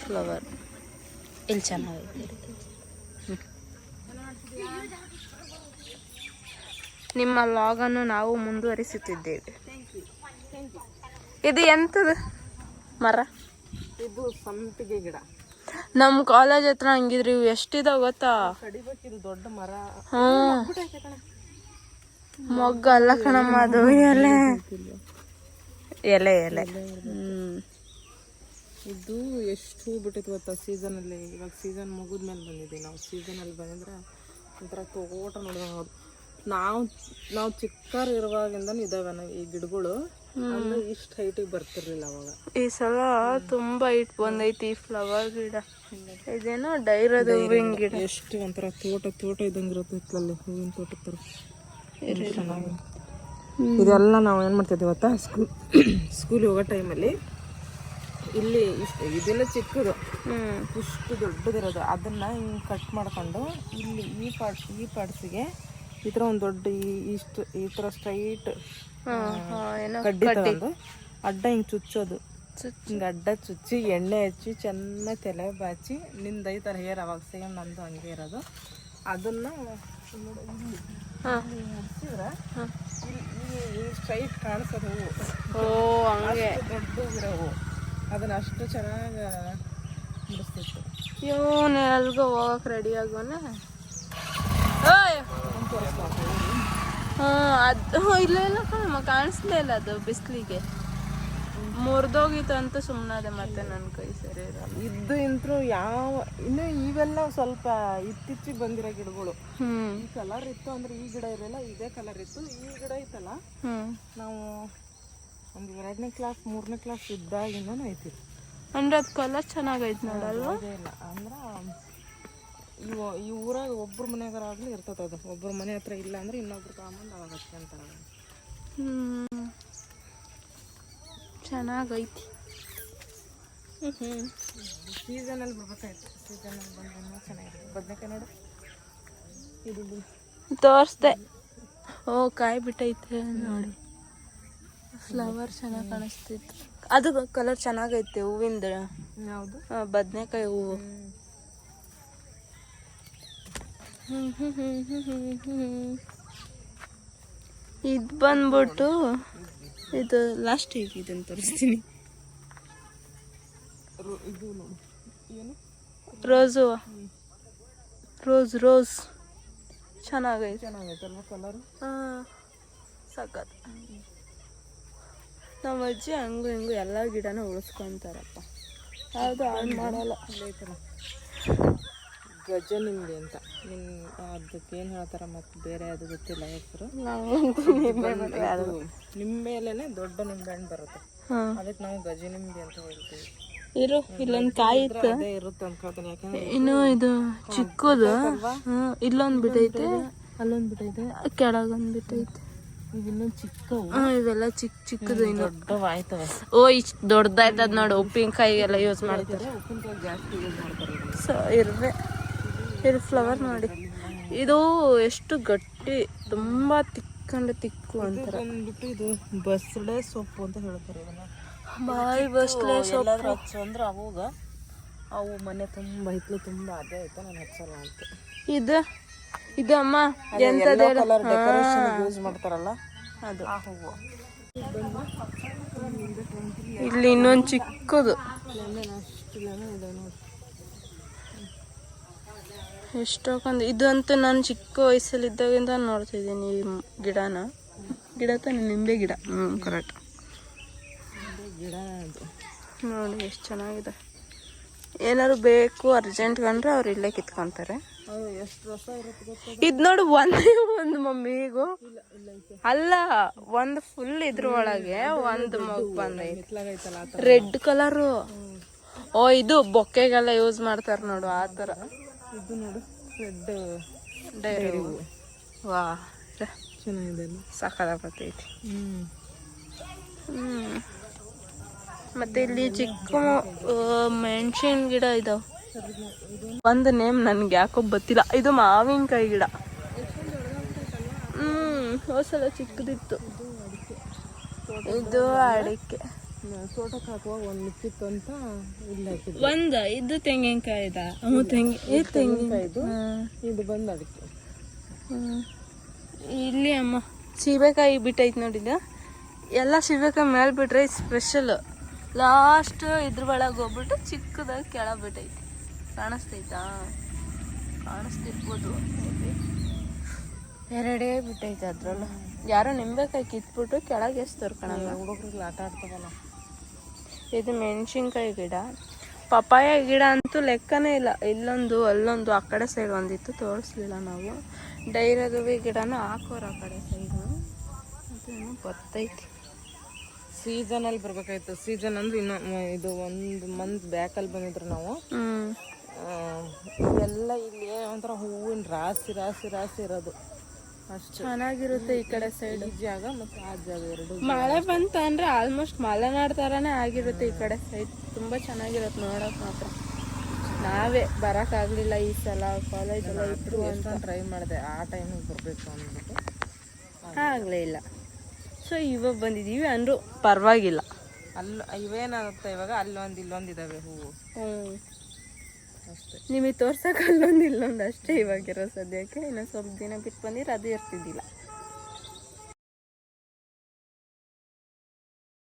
Flower ಇಲ್ಲಿ ಚೆನ್ನಾಗೈತೆ. ನಿಮ್ಮ ಲಾಗನ್ನು ನಾವು ಮುಂದುವರಿಸುತ್ತಿದ್ದೇವೆ. ಇದು ಎಂತದ ಮರ? ಇದು ಸಂಪಿಗೆ ಗಿಡ. ನಮ್ಮ ಕಾಲೇಜ್ ಹತ್ರ ಹಂಗಿದ್ರಿ ಇವು ಎಷ್ಟಿದಾವ ಗೊತ್ತಾ? ಕಡಿಬೇಕಿದು ದೊಡ್ಡ ಮರ. ಮೊಗ್ಗ ಅಲ್ಲ ಕಣಮ್ಮ, ಅದು ಎಲೆ ಎಲೆ ಎಲೆ. ಇದು ಎಷ್ಟು ಹೂ ಬಿಟ್ಟಿತ್ತು ಗೊತ್ತಾ ಸೀಸನಲ್ಲಿ. ಇವಾಗ ಸೀಸನ್ ಮುಗಿದ್ಮೇಲೆ ಬಂದಿದ್ದೀವಿ ನಾವು. ಸೀಸನಲ್ಲಿ ಬಂದಿದ್ರೆ ಒಂಥರ ತೋಟ ನೋಡಿದಾಗ ನಾವು ಚಿಕ್ಕರು ಇರುವಾಗಿಂದ ಇದಾವೆ ಈ ಗಿಡಗಳು. ಅಂದ್ರೆ ಇಷ್ಟು ಹೈಟಿಗೆ ಬರ್ತಿರ್ಲಿಲ್ಲ ಅವಾಗ. ಈ ಸಲ ತುಂಬಾ ಹೈಟ್ ಬಂದೈತಿ ಈ ಫ್ಲವರ್ ಗಿಡ. ಇದೇನೋ ಡೈರದ ಹೂವಿನ ಗಿಡ. ಎಷ್ಟು ಒಂಥರ ತೋಟ ಇದ್ದಂಗಿರುತ್ತೆ ಇತ್ತಲ್ಲಿ, ಹೂವಿನ ತೋಟ ತರ. ಚೆನ್ನಾಗಿ ಇದೆಲ್ಲ ನಾವು ಏನು ಮಾಡ್ತಿದ್ವಿ ಗೊತ್ತಾ, ಸ್ಕೂಲ್ ಹೋಗೋ ಟೈಮಲ್ಲಿ ಇಲ್ಲಿ ಇದೆಲ್ಲ ಚಿಕ್ಕದು, ಇಷ್ಟು ದೊಡ್ಡದಿರೋದು, ಅದನ್ನ ಹಿಂಗೆ ಕಟ್ ಮಾಡ್ಕೊಂಡು ಇಲ್ಲಿ ಈ ಪಾರ್ಟ್ಸಿಗೆ ಈ ಥರ ಒಂದು ದೊಡ್ಡ ಈ ಥರ ಸ್ಟ್ರೈಟ್ ಕಡ್ಡಿ ತಗೊಂಡು ಅಡ್ಡ ಹಿಂಗೆ ಚುಚ್ಚೋದು. ಹಿಂಗೆ ಅಡ್ಡ ಚುಚ್ಚಿ ಎಣ್ಣೆ ಹಚ್ಚಿ ಚೆನ್ನಾಗಿ ತಲೆ ಬಾಚಿ ನಿಂದ ಈ ಥರ ಹೇರ್ ಅವಾಗ ಸೇಮ್ ನಂದು ಹಂಗೆ ಇರೋದು. ಅದನ್ನ ಮುಡ್ಸಿದ್ರೆ ಈ ಸ್ಟ್ರೈಟ್ ಕಾಣಿಸೋದು ಹೂವು. ಹಂಗೆ ದೊಡ್ಡ ಹೂವು. ಅದನ್ನ ಅಷ್ಟು ಚೆನ್ನಾಗಿ ಮುಡಿಸ್ತಿತ್ತು. ಇವನು ಎಲ್ಗೋ ಹೋಗಕ್ಕೆ ರೆಡಿ ಆಗೋನೆ. ಅದು ಇಲ್ಲ ಇಲ್ಲ ಕಣಮ್ಮ, ಕಾಣಿಸ್ಲೇ ಇಲ್ಲ ಅದು ಬಿಸಿಲಿಗೆ. ಮುರಿದೋಗಿತ್ತು ಅಂತ ಸುಮ್ಮನಾದೆ. ಮತ್ತೆ ನನ್ನ ಕೈ ಸರಿ ಇರಲ್ಲ. ಇದ್ದು ಇಂತ್ರು ಇನ್ನು ಇವೆಲ್ಲ ಸ್ವಲ್ಪ ಇತ್ತೀಚಿಗೆ ಬಂದಿರೋ ಗಿಡಗಳು. ಈ ಕಲರ್ ಇತ್ತು ಅಂದ್ರೆ ಈ ಗಿಡ ಇರಲಿಲ್ಲ, ಇದೇ ಕಲರ್ ಇತ್ತು. ಈ ಗಿಡ ಇತ್ತಲ್ಲ, ನಾವು ಒಂದು 2ನೇ ಕ್ಲಾಸ್ 3ನೇ ಕ್ಲಾಸ್ ಇದ್ದಾಗಿಂದನೂ ಐತಿ. ಅಂದ್ರೆ ಅದು ಕಲರ್ ಚೆನ್ನಾಗೈತೆ ನೋಡಲ್ವಾ? ಅದೇ ಇಲ್ಲ ಅಂದ್ರೆ ಈ ಊರಾಗ ಒಬ್ಬರ ಮನೆಯಾಗರಾಗಲಿ ಇರ್ತದೆ. ಅದು ಒಬ್ಬರ ಮನೆ ಹತ್ರ ಇಲ್ಲ ಅಂದ್ರೆ ಇನ್ನೊಬ್ರು ತಗೊಂಬಂದು ಅವಾಗ ಹಚ್ಕೊಂತಾರೆ. ಚೆನ್ನಾಗೈತಿ. ಸೀಸನಲ್ಲಿ ಬರ್ಬೇಕಾಯ್ತು. ಸೀಸನಲ್ಲಿ ಬಂದ್ರೆ ಚೆನ್ನಾಗಿದೆ. ಬದನೆಕಾಯಿ ನೋಡು, ಇದು ತೋರಿಸ್ದೆ. ಕಾಯಿ ಬಿಟ್ಟೈತೆ ನೋಡಿ. ಫ್ಲವರ್ ಚೆನ್ನಾಗಿ ಕಾಣಿಸ್ತಿತ್ತು. ಅದು ಕಲರ್ ಚೆನ್ನಾಗೈತೆ ಹೂವಿಂದ. ಯಾವುದು? ಬದನೆಕಾಯಿ ಹೂವು. ಇದು ಬಂದ್ಬಿಟ್ಟು ಇದು ಲಾಸ್ಟ್ ಇದನ್ನು ತೋರಿಸ್ತೀನಿ. ಇದು ನೋಡಿ, ಏನು ರೋಸು. Rose ಚೆನ್ನಾಗೈತಲ್ವ colour? ಸಖತ್. ನಮ್ಮ ಅಜ್ಜಿ ಹಂಗು ಹಿಂಗು ಎಲ್ಲ ಗಿಡನ ಉಳಿಸ್ಕೊಂತಾರಪ್ಪ. ಯಾವುದು ಹಾಳು ಮಾಡಲ್ಲ. ಗಜನಿಂಬೆ ಅಂತ ಅದಕ್ಕೆ ಏನು ಹೇಳ್ತಾರ, ಮತ್ತೆ ಬೇರೆ ಅದು ಗೊತ್ತಿಲ್ಲ ಹೆಸರು. ನಿಂಬೆಯಲ್ಲೇನೆ ದೊಡ್ಡ ನಿಂಬೆ ಹಣ್ಣು ಬರುತ್ತೆ, ಅದಕ್ಕೆ ನಾವು ಗಜನಿಂಬೆ ಅಂತ ಹೇಳ್ತೀವಿ. ಇಲ್ಲೊಂದು ಕಾಯಿ ಇತ್ತು, ಅದೇ ಇರುತ್ತೆ ಅನ್ಕೋತೀನಿ. ಯಾಕಂದ್ರೆ ಇನ್ನು ಇದು ಚಿಕ್ಕದು. ಇಲ್ಲೊಂದು ಬಿಟ್ಟೈತೆ, ಅಲ್ಲೊಂದು ಬಿಟ್ಟೈತೆ, ಕೆಳಗೊಂದು ಬಿಟ್ಟೈತೆ. ಇನ್ನೊಂದು ಚಿಕ್ಕವು. ಇವೆಲ್ಲ ಚಿಕ್ಕದು ಇನ್ನು ದೊಡ್ಡವಾಯ್ತವೆ. ಇಷ್ಟು ದೊಡ್ಡದಾಯ್ತದ ನೋಡಿ. ಉಪ್ಪಿನಕಾಯಿಗೆಲ್ಲ ಯೂಸ್ ಮಾಡ್ತಾರೆ. ಉಪ್ಪಿನಕಾಯಿ ಜಾಸ್ತಿ ಯೂಸ್ ಮಾಡ್ತಾರೆ. ಇದು ಫ್ಲವರ್ ನೋಡಿ. ಇದು ಎಷ್ಟು ಗಟ್ಟಿ, ತುಂಬಾ ತಿಕ್ಕು ಅಂತಾರೆ. ಬಂದ್ಬಿಟ್ಟು ಇದು ಬಸಳೆ ಸೊಪ್ಪು ಅಂತ ಹೇಳ್ತಾರೆ. ಇದನ್ನ ಬಾಯಿ ಬಸಳೆ ಸೊಪ್ಪು ಹಚ್ಚು ಅಂದ್ರೆ ಅವು ಮನೆ ತುಂಬ ಹಿತ್ಲು ತುಂಬ ಅದೇ ಆಯ್ತಾ, ನಾನು ಹಚ್ಚಲ್ಲ ಅಂತ. ಇದು ಅಮ್ಮ ಎಂತದ ಕಲರ್ ಡೆಕೋರೇಷನ್ ಯೂಸ್ ಮಾಡ್ತಾರಲ್ಲ, ಅದು ಆ ಹೂವು. ಇಲ್ಲಿ ಇನ್ನೊಂದು ಚಿಕ್ಕದು. ಎಷ್ಟೊಂದು ಇದು ಅಂತೂ ನಾನು ಚಿಕ್ಕ ವಯಸ್ಸಲ್ಲಿದ್ದಾಗಿಂದ ನೋಡ್ತಿದ್ದೀನಿ ಈ ಗಿಡ ತಾನೆ, ನಿಂಬೆ ಗಿಡ. ಕರೆಕ್ಟ್. ಗಿಡ ನೋಡಿ ಎಷ್ಟು ಚೆನ್ನಾಗಿದೆ. ಏನಾದ್ರು ಬೇಕು ಅರ್ಜೆಂಟ್ ಕಂಡ್ರೆ ಅವ್ರು ಇಲ್ಲೇ ಕಿತ್ಕೊಂತಾರೆ. ಎಷ್ಟು ರಸ ಇರುತ್ತೆ ಗೊತ್ತಾ? ಇದು ನೋಡು, ಒಂದು ಮಮ್ಮಿಗೂ ಅಲ್ಲ, ಒಂದು ಫುಲ್ ಇದ್ರ ಒಳಗೆ ಒಂದು ಮಗು ಬಂದೈತೆ. Red colour. ಇದು ಬೊಕ್ಕೆಗೆಲ್ಲ ಯೂಸ್ ಮಾಡ್ತಾರೆ ನೋಡು, ಆ ಥರ. ಇದು ನೋಡು, ರೆಡ್ ಡೈರಿ. ವಾ, ಚೆನ್ನಾಗಿದೆ, ಸಾಕಾಗತೈತಿ. ಮತ್ತೆ ಇಲ್ಲಿ ಚಿಕ್ಕ ಮೆಣಸಿನ ಗಿಡ ಇದಾವೆ. ಒಂದು ನೇಮ್ ನನ್ಗೆ ಯಾಕೋ ಗೊತ್ತಿಲ್ಲ. ಇದು ಮಾವಿನಕಾಯಿ ಗಿಡ. ಹೊಸಲ ಚಿಕ್ಕದಿತ್ತು. ಇದು ಅಡಿಕೆ. ತೋಟಕ್ಕೆ ಹಾಕುವಾಗ ಒಂದು ಮಿಕ್ಕಿತ್ತು ಅಂತ ಇಲ್ಲಿ ಹಾಕಿದ್ವಿ. ಒಂದು ಇದು ತೆಂಗಿನಕಾಯಿದ ತೆಂಗಿನಕಾಯಿದು ಇದು ಬಂದು ಅದಕ್ಕೆ. ಇಲ್ಲಿ ಅಮ್ಮ ಸೀಬೆಕಾಯಿ ಬಿಟ್ಟೈತೆ ನೋಡಿದ ಎಲ್ಲ ಸೀಬೆಕಾಯಿ ಮೇಲೆ ಬಿಟ್ರೆ ಸ್ಪೆಷಲ್. ಲಾಸ್ಟ್ ಇದ್ರ ಒಳಗೆ ಹೋಗ್ಬಿಟ್ಟು ಚಿಕ್ಕದಾಗಿ ಕೆಳಗೆ ಬಿಟ್ಟೈತಿ. ಕಾಣಿಸ್ತೈತಾ? ಕಾಣಿಸ್ತಿರ್ಬೋದು. ಎರಡೇ ಬಿಟ್ಟೈತೆ ಅದ್ರಲ್ಲ. ಯಾರೋ ನಿಂಬೆಕಾಯಿ ಕಿತ್ಬಿಟ್ಟು ಕೆಳಗೆ ಎಷ್ಟು ತರ್ಕೊಳಲ್ಲ. ಹುಡುಗರಿಗೆ ಆಟ ಆಡ್ತಾವಲ್ಲ. ಇದು ಮೆಣಸಿನ್ಕಾಯಿ ಗಿಡ. ಪಪಾಯ ಗಿಡ ಅಂತೂ ಲೆಕ್ಕನೇ ಇಲ್ಲ. ಇಲ್ಲೊಂದು ಅಲ್ಲೊಂದು ಆ ಕಡೆ ಸೈಡ್ ಒಂದಿತ್ತು, ತೋರಿಸ್ಲಿಲ್ಲ ನಾವು. ಡೈರದುವೆ ಗಿಡನ ಹಾಕೋರು ಆ ಕಡೆ ಸೈಡು. ಅದೇನು ಬರ್ತೈತಿ. ಸೀಸನಲ್ಲಿ ಬರ್ಬೇಕಾಯ್ತು. ಸೀಸನ್ ಅಂದ್ರೆ ಇನ್ನೂ ಇದು 1 ಮಂತ್ ಬ್ಯಾಕಲ್ಲಿ ಬಂದಿದ್ರು ನಾವು. ಇದೆಲ್ಲ ಇಲ್ಲಿ ಒಂಥರ ಹೂವಿನ ರಾಶಿ ರಾಶಿ ರಾಶಿ ಇರೋದು. ಅಷ್ಟು ಚೆನ್ನಾಗಿರುತ್ತೆ ಈ ಕಡೆ ಸೈಡ್. ಈ ಜಾಗ ಮತ್ತು ಆ ಜಾಗ ಎರಡು. ಮಳೆ ಬಂತ ಅಂದ್ರೆ ಆಲ್ಮೋಸ್ಟ್ ಮಲೆನಾಡ್ ಥರನೇ ಆಗಿರುತ್ತೆ ಈ ಕಡೆ ಸೈಡ್. ತುಂಬ ಚೆನ್ನಾಗಿರುತ್ತೆ ನೋಡೋಕೆ ಮಾತ್ರ. ನಾವೇ ಬರೋಕ್ಕಾಗಲಿಲ್ಲ ಈ ಸಲ, ಕಾಲೇಜ್ ಎಲ್ಲ ಇದ್ರು ಅಂತ ಟ್ರೈ ಮಾಡಿದೆ ಆ ಟೈಮಿಗೆ ಬರಬೇಕು ಅಂದ್ಬಿಟ್ಟು ಆಗಲೇ ಇಲ್ಲ. ಸೊ ಇವಾಗ ಬಂದಿದ್ದೀವಿ ಅಂದರೂ ಪರವಾಗಿಲ್ಲ. ಇವೇನಾಗುತ್ತೆ ಇವಾಗ ಅಲ್ಲೊಂದು ಇಲ್ಲೊಂದು ಇದಾವೆ ಹೂವು ಅಷ್ಟೇ. ನಿಮಗೆ ತೋರ್ಸಕ್ಕೆ ಅಲ್ಲೊಂದು ಇಲ್ಲೊಂದು ಅಷ್ಟೇ ಇವಾಗಿರೋ ಸದ್ಯಕ್ಕೆ. ಇನ್ನೊಂದು ಸ್ವಲ್ಪ ದಿನ ಬಿಟ್ಟು ಬಂದಿದ್ರೆ ಅದು ಇರ್ತಿದ್ದಿಲ್ಲ.